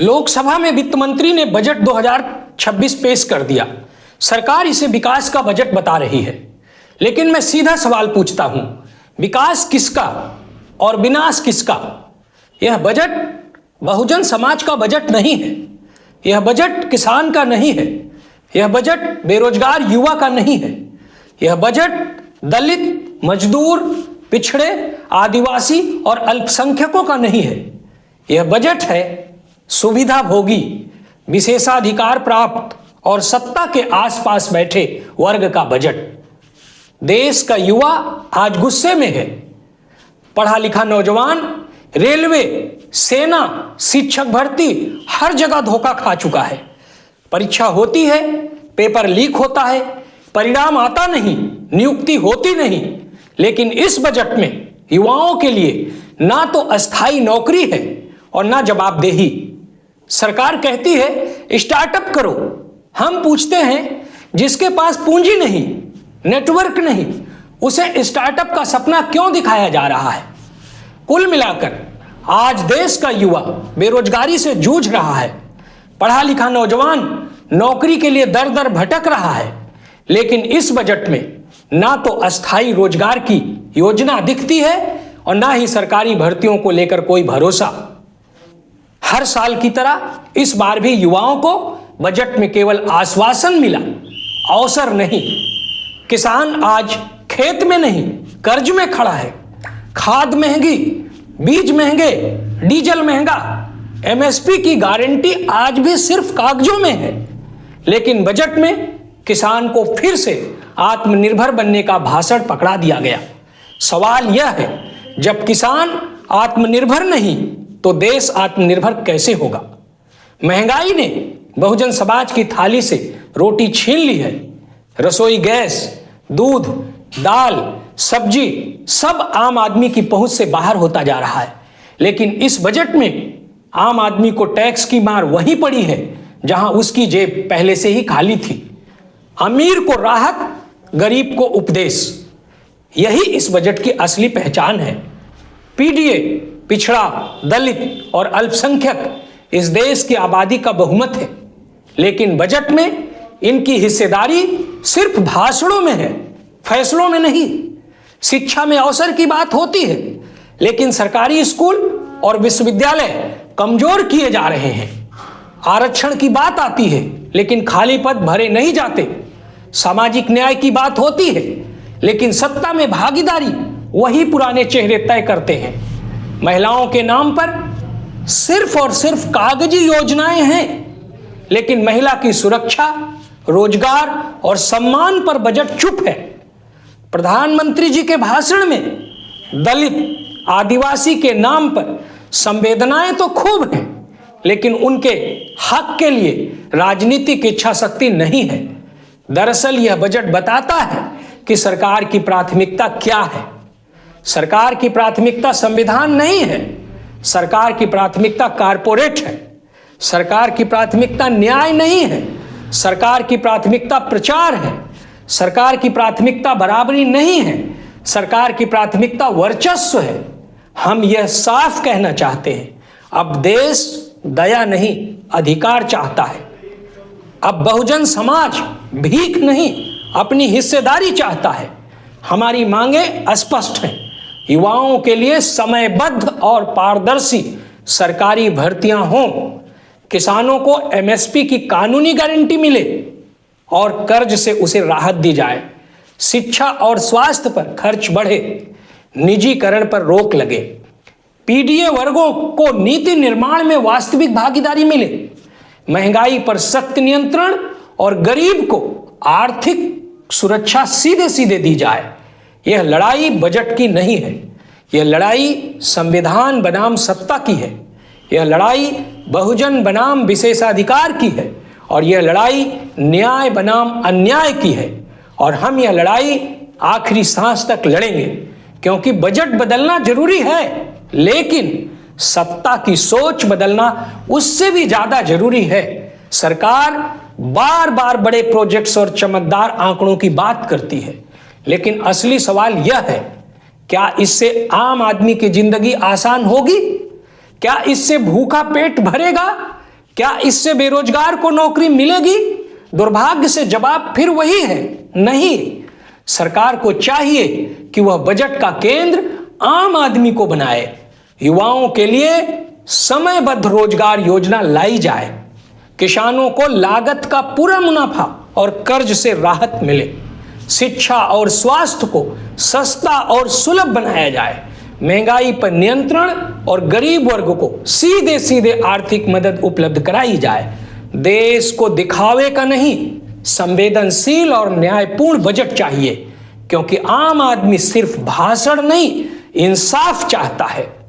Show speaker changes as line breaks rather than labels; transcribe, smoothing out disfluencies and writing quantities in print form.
लोकसभा में वित्त मंत्री ने बजट 2026 पेश कर दिया। सरकार इसे विकास का बजट बता रही है, लेकिन मैं सीधा सवाल पूछता हूं, विकास किसका और विनाश किसका? यह बजट बहुजन समाज का बजट नहीं है, यह बजट किसान का नहीं है, यह बजट बेरोजगार युवा का नहीं है, यह बजट दलित, मजदूर, पिछड़े, आदिवासी और अल्पसंख्यकों का नहीं है। यह बजट है सुविधा भोगी, विशेषाधिकार प्राप्त और सत्ता के आसपास बैठे वर्ग का बजट। देश का युवा आज गुस्से में है। पढ़ा लिखा नौजवान रेलवे, सेना, शिक्षक भर्ती हर जगह धोखा खा चुका है। परीक्षा होती है, पेपर लीक होता है, परिणाम आता नहीं, नियुक्ति होती नहीं। लेकिन इस बजट में युवाओं के लिए ना तो अस्थायी नौकरी है और ना जवाबदेही। सरकार कहती है स्टार्टअप करो। हम पूछते हैं, जिसके पास पूंजी नहीं, नेटवर्क नहीं, उसे स्टार्टअप का सपना क्यों दिखाया जा रहा है? कुल मिलाकर आज देश का युवा बेरोजगारी से जूझ रहा है। पढ़ा लिखा नौजवान नौकरी के लिए दर दर भटक रहा है। लेकिन इस बजट में ना तो अस्थायी रोजगार की योजना दिखती है और ना ही सरकारी भर्तियों को लेकर कोई भरोसा। हर साल की तरह इस बार भी युवाओं को बजट में केवल आश्वासन मिला, अवसर नहीं। किसान आज खेत में नहीं, कर्ज में खड़ा है। खाद महंगी, बीज महंगे, डीजल महंगा, एमएसपी की गारंटी आज भी सिर्फ कागजों में है। लेकिन बजट में किसान को फिर से आत्मनिर्भर बनने का भाषण पकड़ा दिया गया। सवाल यह है, जब किसान आत्मनिर्भर नहीं तो देश आत्मनिर्भर कैसे होगा? महंगाई ने बहुजन समाज की थाली से रोटी छीन ली है। रसोई गैस, दूध, दाल, सब्जी सब आम आदमी की पहुंच से बाहर होता जा रहा है। लेकिन इस बजट में आम आदमी को टैक्स की मार वहीं पड़ी है जहां उसकी जेब पहले से ही खाली थी। अमीर को राहत, गरीब को उपदेश, यही इस बजट की असली पहचान है। पीडीए, पिछड़ा, दलित और अल्पसंख्यक इस देश की आबादी का बहुमत है। लेकिन बजट में इनकी हिस्सेदारी सिर्फ भाषणों में है, फैसलों में नहीं। शिक्षा में अवसर की बात होती है, लेकिन सरकारी स्कूल और विश्वविद्यालय कमजोर किए जा रहे हैं। आरक्षण की बात आती है, लेकिन खाली पद भरे नहीं जाते। सामाजिक न्याय की बात होती है, लेकिन सत्ता में भागीदारी वही पुराने चेहरे तय करते हैं। महिलाओं के नाम पर सिर्फ और सिर्फ कागजी योजनाएं हैं, लेकिन महिला की सुरक्षा, रोजगार और सम्मान पर बजट चुप है। प्रधानमंत्री जी के भाषण में दलित, आदिवासी के नाम पर संवेदनाएं तो खूब हैं, लेकिन उनके हक के लिए राजनीतिक इच्छा शक्ति नहीं है। दरअसल यह बजट बताता है कि सरकार की प्राथमिकता क्या है। सरकार की प्राथमिकता संविधान नहीं है, सरकार की प्राथमिकता कारपोरेट है। सरकार की प्राथमिकता न्याय नहीं है, सरकार की प्राथमिकता प्रचार है। सरकार की प्राथमिकता बराबरी नहीं है, सरकार की प्राथमिकता वर्चस्व है। हम यह साफ कहना चाहते हैं, अब देश दया नहीं, अधिकार चाहता है। अब बहुजन समाज भीख नहीं, अपनी हिस्सेदारी चाहता है। हमारी मांगें स्पष्ट हैं। युवाओं के लिए समयबद्ध और पारदर्शी सरकारी भर्तियां हों, किसानों को एमएसपी की कानूनी गारंटी मिले और कर्ज से उसे राहत दी जाए। शिक्षा और स्वास्थ्य पर खर्च बढ़े, निजीकरण पर रोक लगे। पीडीए वर्गों को नीति निर्माण में वास्तविक भागीदारी मिले। महंगाई पर सख्त नियंत्रण और गरीब को आर्थिक सुरक्षा सीधे सीधे दी जाए। यह लड़ाई बजट की नहीं है, यह लड़ाई संविधान बनाम सत्ता की है। यह लड़ाई बहुजन बनाम विशेषाधिकार की है और यह लड़ाई न्याय बनाम अन्याय की है। और हम यह लड़ाई आखिरी सांस तक लड़ेंगे, क्योंकि बजट बदलना जरूरी है, लेकिन सत्ता की सोच बदलना उससे भी ज्यादा जरूरी है। सरकार बार बार बड़े प्रोजेक्ट्स और चमकदार आंकड़ों की बात करती है, लेकिन असली सवाल यह है, क्या इससे आम आदमी की जिंदगी आसान होगी? क्या इससे भूखा पेट भरेगा क्या इससे बेरोजगार को नौकरी मिलेगी? दुर्भाग्य से जवाब फिर वही है, नहीं। सरकार को चाहिए कि वह बजट का केंद्र आम आदमी को बनाए। युवाओं के लिए समयबद्ध रोजगार योजना लाई जाए। किसानों को लागत का पूरा मुनाफा और कर्ज से राहत मिले। शिक्षा और स्वास्थ्य को सस्ता और सुलभ बनाया जाए। महंगाई पर नियंत्रण और गरीब वर्ग को सीधे सीधे आर्थिक मदद उपलब्ध कराई जाए। देश को दिखावे का नहीं, संवेदनशील और न्यायपूर्ण बजट चाहिए, क्योंकि आम आदमी सिर्फ भाषण नहीं, इंसाफ चाहता है।